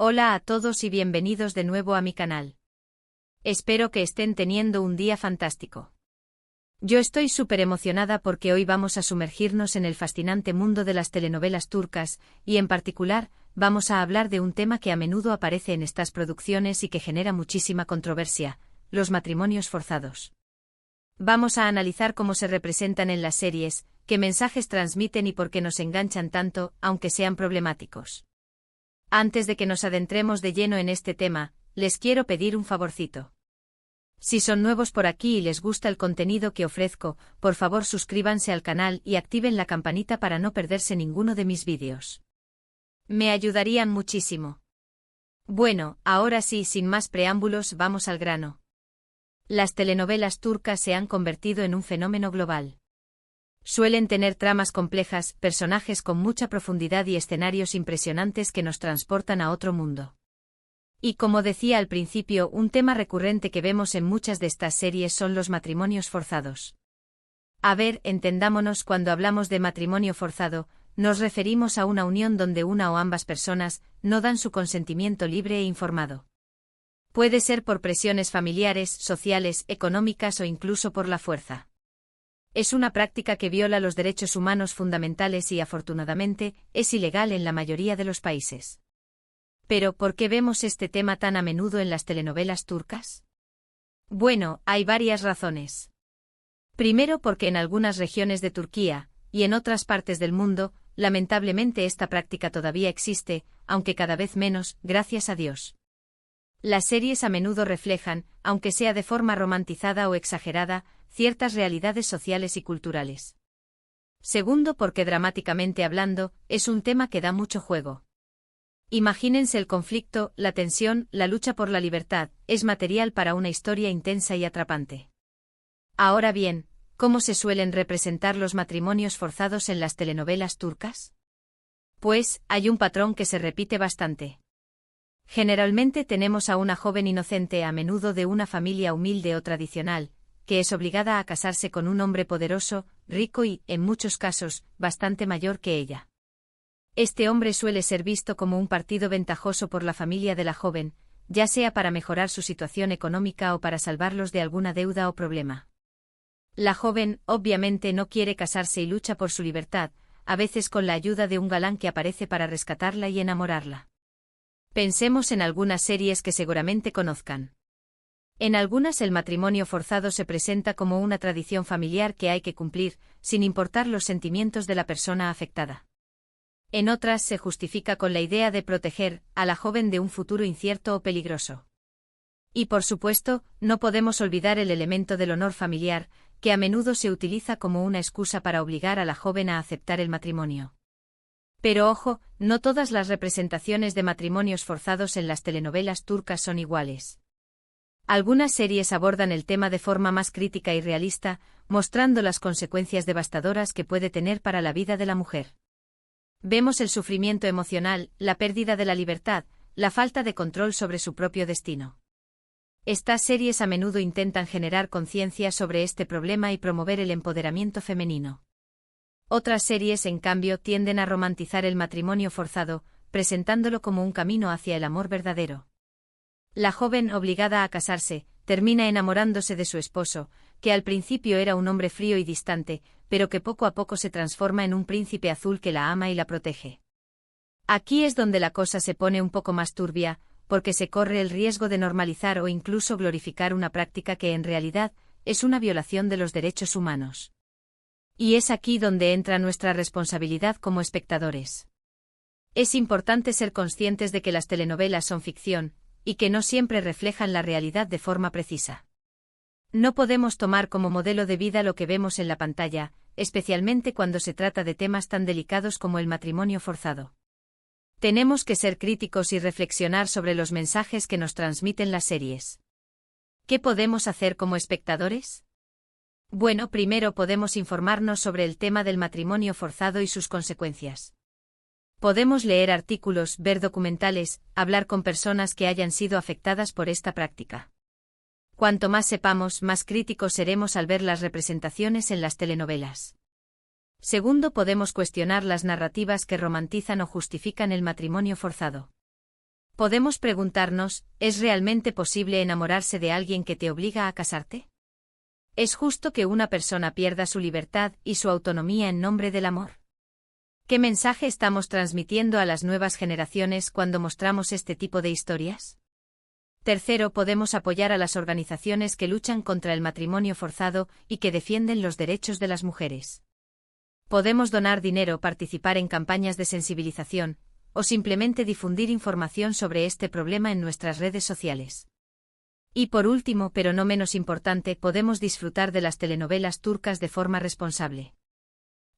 Hola a todos y bienvenidos de nuevo a mi canal. Espero que estén teniendo un día fantástico. Yo estoy súper emocionada porque hoy vamos a sumergirnos en el fascinante mundo de las telenovelas turcas, y en particular, vamos a hablar de un tema que a menudo aparece en estas producciones y que genera muchísima controversia: los matrimonios forzados. Vamos a analizar cómo se representan en las series, qué mensajes transmiten y por qué nos enganchan tanto, aunque sean problemáticos. Antes de que nos adentremos de lleno en este tema, les quiero pedir un favorcito. Si son nuevos por aquí y les gusta el contenido que ofrezco, por favor suscríbanse al canal y activen la campanita para no perderse ninguno de mis vídeos. Me ayudarían muchísimo. Bueno, ahora sí, sin más preámbulos, vamos al grano. Las telenovelas turcas se han convertido en un fenómeno global. Suelen tener tramas complejas, personajes con mucha profundidad y escenarios impresionantes que nos transportan a otro mundo. Y como decía al principio, un tema recurrente que vemos en muchas de estas series son los matrimonios forzados. A ver, entendámonos, cuando hablamos de matrimonio forzado, nos referimos a una unión donde una o ambas personas no dan su consentimiento libre e informado. Puede ser por presiones familiares, sociales, económicas o incluso por la fuerza. Es una práctica que viola los derechos humanos fundamentales y, afortunadamente, es ilegal en la mayoría de los países. Pero, ¿por qué vemos este tema tan a menudo en las telenovelas turcas? Bueno, hay varias razones. Primero, porque en algunas regiones de Turquía, y en otras partes del mundo, lamentablemente esta práctica todavía existe, aunque cada vez menos, gracias a Dios. Las series a menudo reflejan, aunque sea de forma romantizada o exagerada, ciertas realidades sociales y culturales. Segundo, porque dramáticamente hablando, es un tema que da mucho juego. Imagínense el conflicto, la tensión, la lucha por la libertad, es material para una historia intensa y atrapante. Ahora bien, ¿cómo se suelen representar los matrimonios forzados en las telenovelas turcas? Pues, hay un patrón que se repite bastante. Generalmente tenemos a una joven inocente, a menudo de una familia humilde o tradicional, que es obligada a casarse con un hombre poderoso, rico y, en muchos casos, bastante mayor que ella. Este hombre suele ser visto como un partido ventajoso por la familia de la joven, ya sea para mejorar su situación económica o para salvarlos de alguna deuda o problema. La joven, obviamente, no quiere casarse y lucha por su libertad, a veces con la ayuda de un galán que aparece para rescatarla y enamorarla. Pensemos en algunas series que seguramente conozcan. En algunas el matrimonio forzado se presenta como una tradición familiar que hay que cumplir, sin importar los sentimientos de la persona afectada. En otras se justifica con la idea de proteger a la joven de un futuro incierto o peligroso. Y por supuesto, no podemos olvidar el elemento del honor familiar, que a menudo se utiliza como una excusa para obligar a la joven a aceptar el matrimonio. Pero ojo, no todas las representaciones de matrimonios forzados en las telenovelas turcas son iguales. Algunas series abordan el tema de forma más crítica y realista, mostrando las consecuencias devastadoras que puede tener para la vida de la mujer. Vemos el sufrimiento emocional, la pérdida de la libertad, la falta de control sobre su propio destino. Estas series a menudo intentan generar conciencia sobre este problema y promover el empoderamiento femenino. Otras series, en cambio, tienden a romantizar el matrimonio forzado, presentándolo como un camino hacia el amor verdadero. La joven, obligada a casarse, termina enamorándose de su esposo, que al principio era un hombre frío y distante, pero que poco a poco se transforma en un príncipe azul que la ama y la protege. Aquí es donde la cosa se pone un poco más turbia, porque se corre el riesgo de normalizar o incluso glorificar una práctica que en realidad es una violación de los derechos humanos. Y es aquí donde entra nuestra responsabilidad como espectadores. Es importante ser conscientes de que las telenovelas son ficción, y que no siempre reflejan la realidad de forma precisa. No podemos tomar como modelo de vida lo que vemos en la pantalla, especialmente cuando se trata de temas tan delicados como el matrimonio forzado. Tenemos que ser críticos y reflexionar sobre los mensajes que nos transmiten las series. ¿Qué podemos hacer como espectadores? Bueno, primero podemos informarnos sobre el tema del matrimonio forzado y sus consecuencias. Podemos leer artículos, ver documentales, hablar con personas que hayan sido afectadas por esta práctica. Cuanto más sepamos, más críticos seremos al ver las representaciones en las telenovelas. Segundo, podemos cuestionar las narrativas que romantizan o justifican el matrimonio forzado. Podemos preguntarnos, ¿es realmente posible enamorarse de alguien que te obliga a casarte? ¿Es justo que una persona pierda su libertad y su autonomía en nombre del amor? ¿Qué mensaje estamos transmitiendo a las nuevas generaciones cuando mostramos este tipo de historias? Tercero, podemos apoyar a las organizaciones que luchan contra el matrimonio forzado y que defienden los derechos de las mujeres. Podemos donar dinero, participar en campañas de sensibilización, o simplemente difundir información sobre este problema en nuestras redes sociales. Y por último, pero no menos importante, podemos disfrutar de las telenovelas turcas de forma responsable.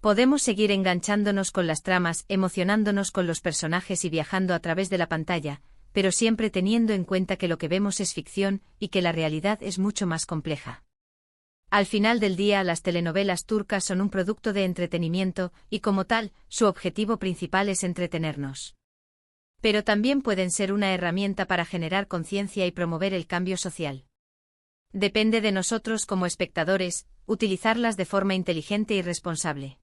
Podemos seguir enganchándonos con las tramas, emocionándonos con los personajes y viajando a través de la pantalla, pero siempre teniendo en cuenta que lo que vemos es ficción y que la realidad es mucho más compleja. Al final del día, las telenovelas turcas son un producto de entretenimiento y, como tal, su objetivo principal es entretenernos. Pero también pueden ser una herramienta para generar conciencia y promover el cambio social. Depende de nosotros como espectadores, utilizarlas de forma inteligente y responsable.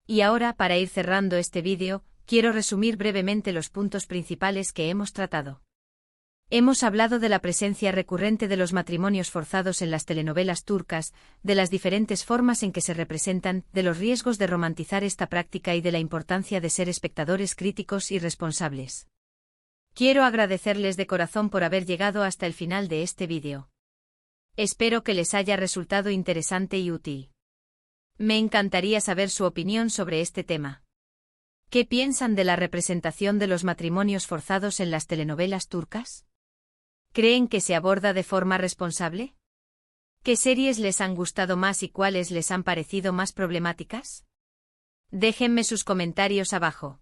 Y ahora, para ir cerrando este vídeo, quiero resumir brevemente los puntos principales que hemos tratado. Hemos hablado de la presencia recurrente de los matrimonios forzados en las telenovelas turcas, de las diferentes formas en que se representan, de los riesgos de romantizar esta práctica y de la importancia de ser espectadores críticos y responsables. Quiero agradecerles de corazón por haber llegado hasta el final de este vídeo. Espero que les haya resultado interesante y útil. Me encantaría saber su opinión sobre este tema. ¿Qué piensan de la representación de los matrimonios forzados en las telenovelas turcas? ¿Creen que se aborda de forma responsable? ¿Qué series les han gustado más y cuáles les han parecido más problemáticas? Déjenme sus comentarios abajo.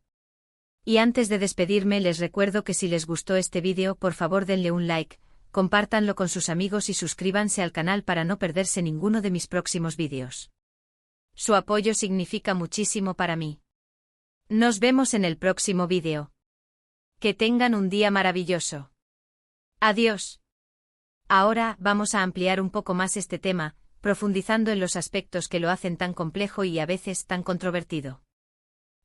Y antes de despedirme, les recuerdo que si les gustó este vídeo, por favor denle un like, compártanlo con sus amigos y suscríbanse al canal para no perderse ninguno de mis próximos vídeos. Su apoyo significa muchísimo para mí. Nos vemos en el próximo vídeo. Que tengan un día maravilloso. Adiós. Ahora vamos a ampliar un poco más este tema, profundizando en los aspectos que lo hacen tan complejo y a veces tan controvertido.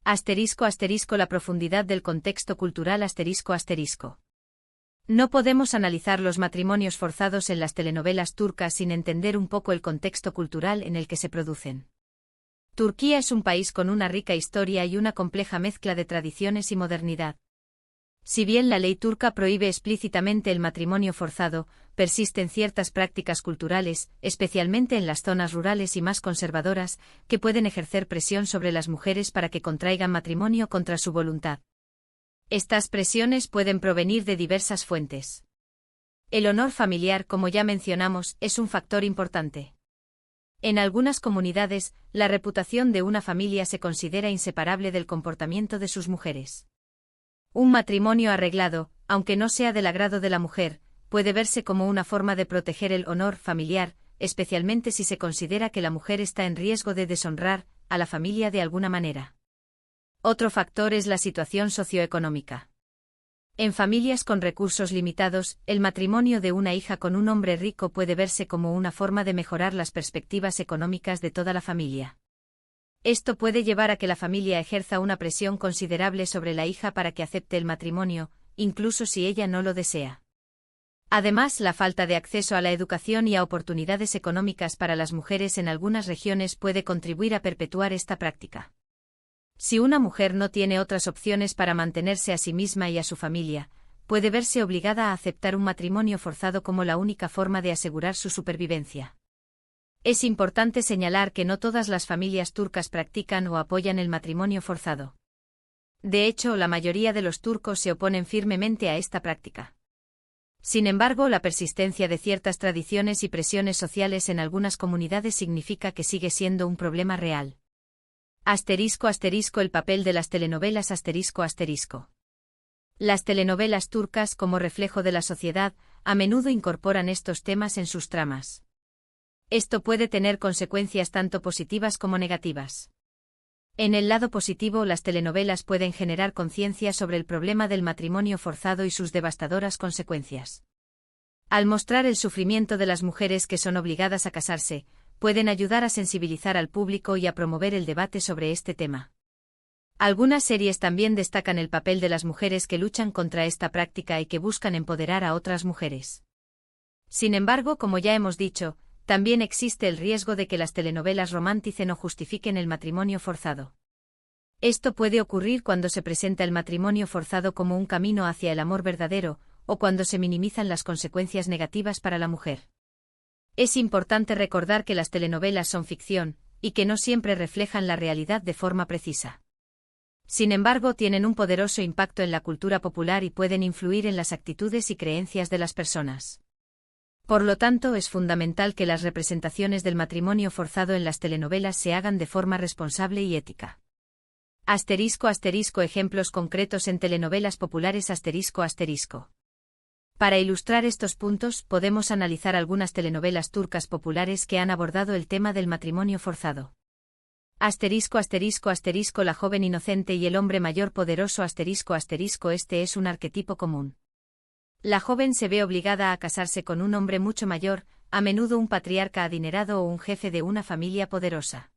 *** La profundidad del contexto cultural ***. No podemos analizar los matrimonios forzados en las telenovelas turcas sin entender un poco el contexto cultural en el que se producen. Turquía es un país con una rica historia y una compleja mezcla de tradiciones y modernidad. Si bien la ley turca prohíbe explícitamente el matrimonio forzado, persisten ciertas prácticas culturales, especialmente en las zonas rurales y más conservadoras, que pueden ejercer presión sobre las mujeres para que contraigan matrimonio contra su voluntad. Estas presiones pueden provenir de diversas fuentes. El honor familiar, como ya mencionamos, es un factor importante. En algunas comunidades, la reputación de una familia se considera inseparable del comportamiento de sus mujeres. Un matrimonio arreglado, aunque no sea del agrado de la mujer, puede verse como una forma de proteger el honor familiar, especialmente si se considera que la mujer está en riesgo de deshonrar a la familia de alguna manera. Otro factor es la situación socioeconómica. En familias con recursos limitados, el matrimonio de una hija con un hombre rico puede verse como una forma de mejorar las perspectivas económicas de toda la familia. Esto puede llevar a que la familia ejerza una presión considerable sobre la hija para que acepte el matrimonio, incluso si ella no lo desea. Además, la falta de acceso a la educación y a oportunidades económicas para las mujeres en algunas regiones puede contribuir a perpetuar esta práctica. Si una mujer no tiene otras opciones para mantenerse a sí misma y a su familia, puede verse obligada a aceptar un matrimonio forzado como la única forma de asegurar su supervivencia. Es importante señalar que no todas las familias turcas practican o apoyan el matrimonio forzado. De hecho, la mayoría de los turcos se oponen firmemente a esta práctica. Sin embargo, la persistencia de ciertas tradiciones y presiones sociales en algunas comunidades significa que sigue siendo un problema real. El papel de las telenovelas Las telenovelas turcas, como reflejo de la sociedad, a menudo incorporan estos temas en sus tramas. Esto puede tener consecuencias tanto positivas como negativas. En el lado positivo, las telenovelas pueden generar conciencia sobre el problema del matrimonio forzado y sus devastadoras consecuencias. Al mostrar el sufrimiento de las mujeres que son obligadas a casarse, pueden ayudar a sensibilizar al público y a promover el debate sobre este tema. Algunas series también destacan el papel de las mujeres que luchan contra esta práctica y que buscan empoderar a otras mujeres. Sin embargo, como ya hemos dicho, también existe el riesgo de que las telenovelas romanticen o justifiquen el matrimonio forzado. Esto puede ocurrir cuando se presenta el matrimonio forzado como un camino hacia el amor verdadero, o cuando se minimizan las consecuencias negativas para la mujer. Es importante recordar que las telenovelas son ficción, y que no siempre reflejan la realidad de forma precisa. Sin embargo, tienen un poderoso impacto en la cultura popular y pueden influir en las actitudes y creencias de las personas. Por lo tanto, es fundamental que las representaciones del matrimonio forzado en las telenovelas se hagan de forma responsable y ética. Ejemplos concretos en telenovelas populares ***. Para ilustrar estos puntos, podemos analizar algunas telenovelas turcas populares que han abordado el tema del matrimonio forzado. La joven inocente y el hombre mayor poderoso Este es un arquetipo común. La joven se ve obligada a casarse con un hombre mucho mayor, a menudo un patriarca adinerado o un jefe de una familia poderosa.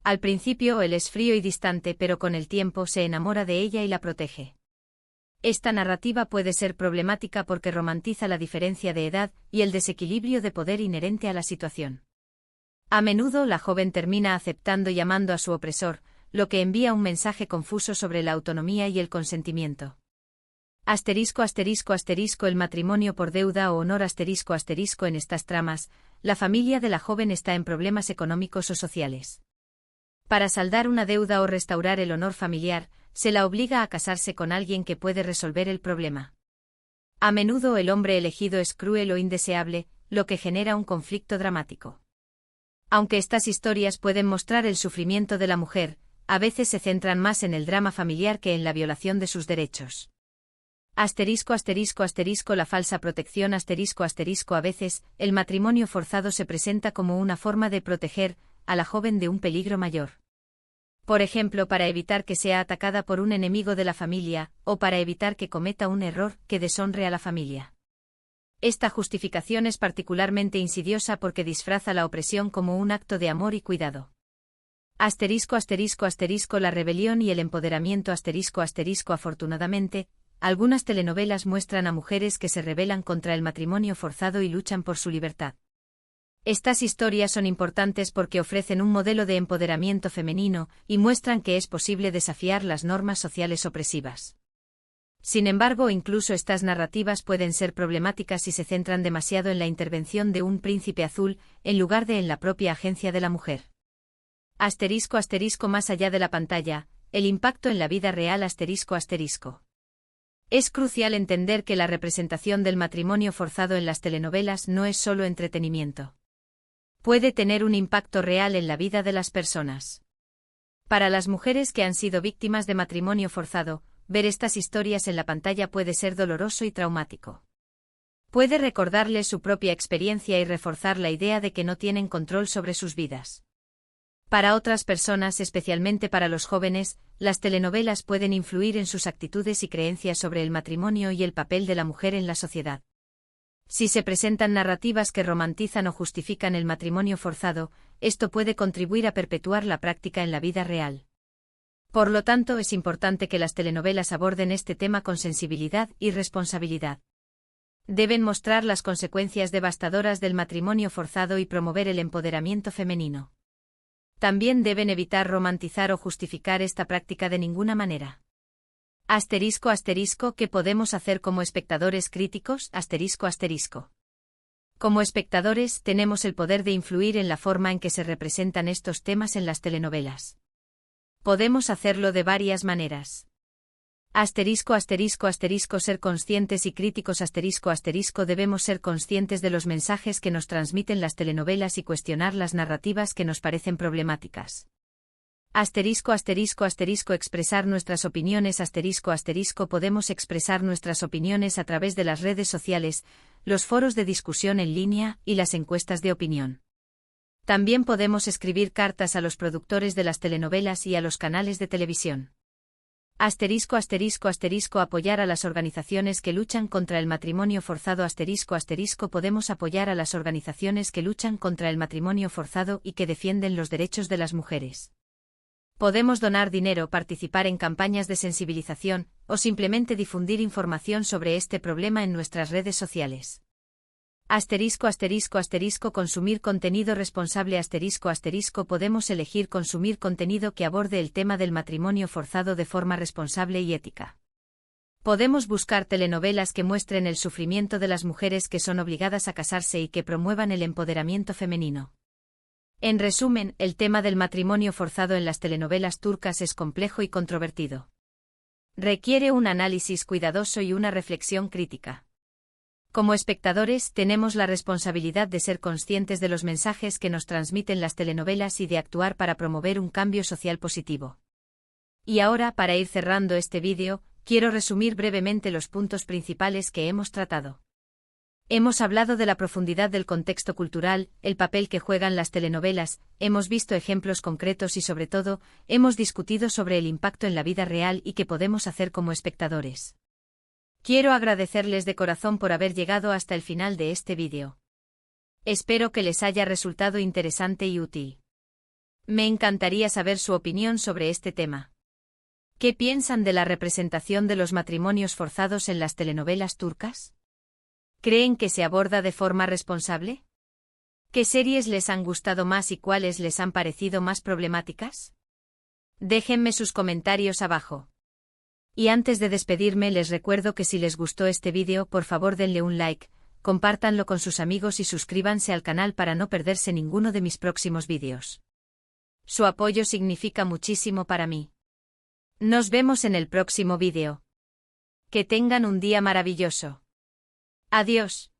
Al principio él es frío y distante, pero con el tiempo se enamora de ella y la protege. Esta narrativa puede ser problemática porque romantiza la diferencia de edad y el desequilibrio de poder inherente a la situación. A menudo la joven termina aceptando y amando a su opresor, lo que envía un mensaje confuso sobre la autonomía y el consentimiento. El matrimonio por deuda o honor En estas tramas, la familia de la joven está en problemas económicos o sociales. Para saldar una deuda o restaurar el honor familiar, se la obliga a casarse con alguien que puede resolver el problema. A menudo el hombre elegido es cruel o indeseable, lo que genera un conflicto dramático. Aunque estas historias pueden mostrar el sufrimiento de la mujer, a veces se centran más en el drama familiar que en la violación de sus derechos. La falsa protección A veces, el matrimonio forzado se presenta como una forma de proteger a la joven de un peligro mayor. Por ejemplo, para evitar que sea atacada por un enemigo de la familia, o para evitar que cometa un error que deshonre a la familia. Esta justificación es particularmente insidiosa porque disfraza la opresión como un acto de amor y cuidado. La rebelión y el empoderamiento Afortunadamente, algunas telenovelas muestran a mujeres que se rebelan contra el matrimonio forzado y luchan por su libertad. Estas historias son importantes porque ofrecen un modelo de empoderamiento femenino y muestran que es posible desafiar las normas sociales opresivas. Sin embargo, incluso estas narrativas pueden ser problemáticas si se centran demasiado en la intervención de un príncipe azul, en lugar de en la propia agencia de la mujer. Más allá de la pantalla, el impacto en la vida real Es crucial entender que la representación del matrimonio forzado en las telenovelas no es solo entretenimiento. Puede tener un impacto real en la vida de las personas. Para las mujeres que han sido víctimas de matrimonio forzado, ver estas historias en la pantalla puede ser doloroso y traumático. Puede recordarles su propia experiencia y reforzar la idea de que no tienen control sobre sus vidas. Para otras personas, especialmente para los jóvenes, las telenovelas pueden influir en sus actitudes y creencias sobre el matrimonio y el papel de la mujer en la sociedad. Si se presentan narrativas que romantizan o justifican el matrimonio forzado, esto puede contribuir a perpetuar la práctica en la vida real. Por lo tanto, es importante que las telenovelas aborden este tema con sensibilidad y responsabilidad. Deben mostrar las consecuencias devastadoras del matrimonio forzado y promover el empoderamiento femenino. También deben evitar romantizar o justificar esta práctica de ninguna manera. ¿Qué podemos hacer como espectadores críticos? Como espectadores, tenemos el poder de influir en la forma en que se representan estos temas en las telenovelas. Podemos hacerlo de varias maneras. Ser conscientes y críticos Debemos ser conscientes de los mensajes que nos transmiten las telenovelas y cuestionar las narrativas que nos parecen problemáticas. Expresar nuestras opiniones Podemos expresar nuestras opiniones a través de las redes sociales, los foros de discusión en línea y las encuestas de opinión. También podemos escribir cartas a los productores de las telenovelas y a los canales de televisión. Apoyar a las organizaciones que luchan contra el matrimonio forzado Podemos apoyar a las organizaciones que luchan contra el matrimonio forzado y que defienden los derechos de las mujeres. Podemos donar dinero, participar en campañas de sensibilización, o simplemente difundir información sobre este problema en nuestras redes sociales. Consumir contenido responsable. Podemos elegir consumir contenido que aborde el tema del matrimonio forzado de forma responsable y ética. Podemos buscar telenovelas que muestren el sufrimiento de las mujeres que son obligadas a casarse y que promuevan el empoderamiento femenino. En resumen, el tema del matrimonio forzado en las telenovelas turcas es complejo y controvertido. Requiere un análisis cuidadoso y una reflexión crítica. Como espectadores, tenemos la responsabilidad de ser conscientes de los mensajes que nos transmiten las telenovelas y de actuar para promover un cambio social positivo. Y ahora, para ir cerrando este vídeo, quiero resumir brevemente los puntos principales que hemos tratado. Hemos hablado de la profundidad del contexto cultural, el papel que juegan las telenovelas, hemos visto ejemplos concretos y sobre todo, hemos discutido sobre el impacto en la vida real y qué podemos hacer como espectadores. Quiero agradecerles de corazón por haber llegado hasta el final de este vídeo. Espero que les haya resultado interesante y útil. Me encantaría saber su opinión sobre este tema. ¿Qué piensan de la representación de los matrimonios forzados en las telenovelas turcas? ¿Creen que se aborda de forma responsable? ¿Qué series les han gustado más y cuáles les han parecido más problemáticas? Déjenme sus comentarios abajo. Y antes de despedirme les recuerdo que si les gustó este vídeo por favor denle un like, compártanlo con sus amigos y suscríbanse al canal para no perderse ninguno de mis próximos vídeos. Su apoyo significa muchísimo para mí. Nos vemos en el próximo vídeo. Que tengan un día maravilloso. Adiós.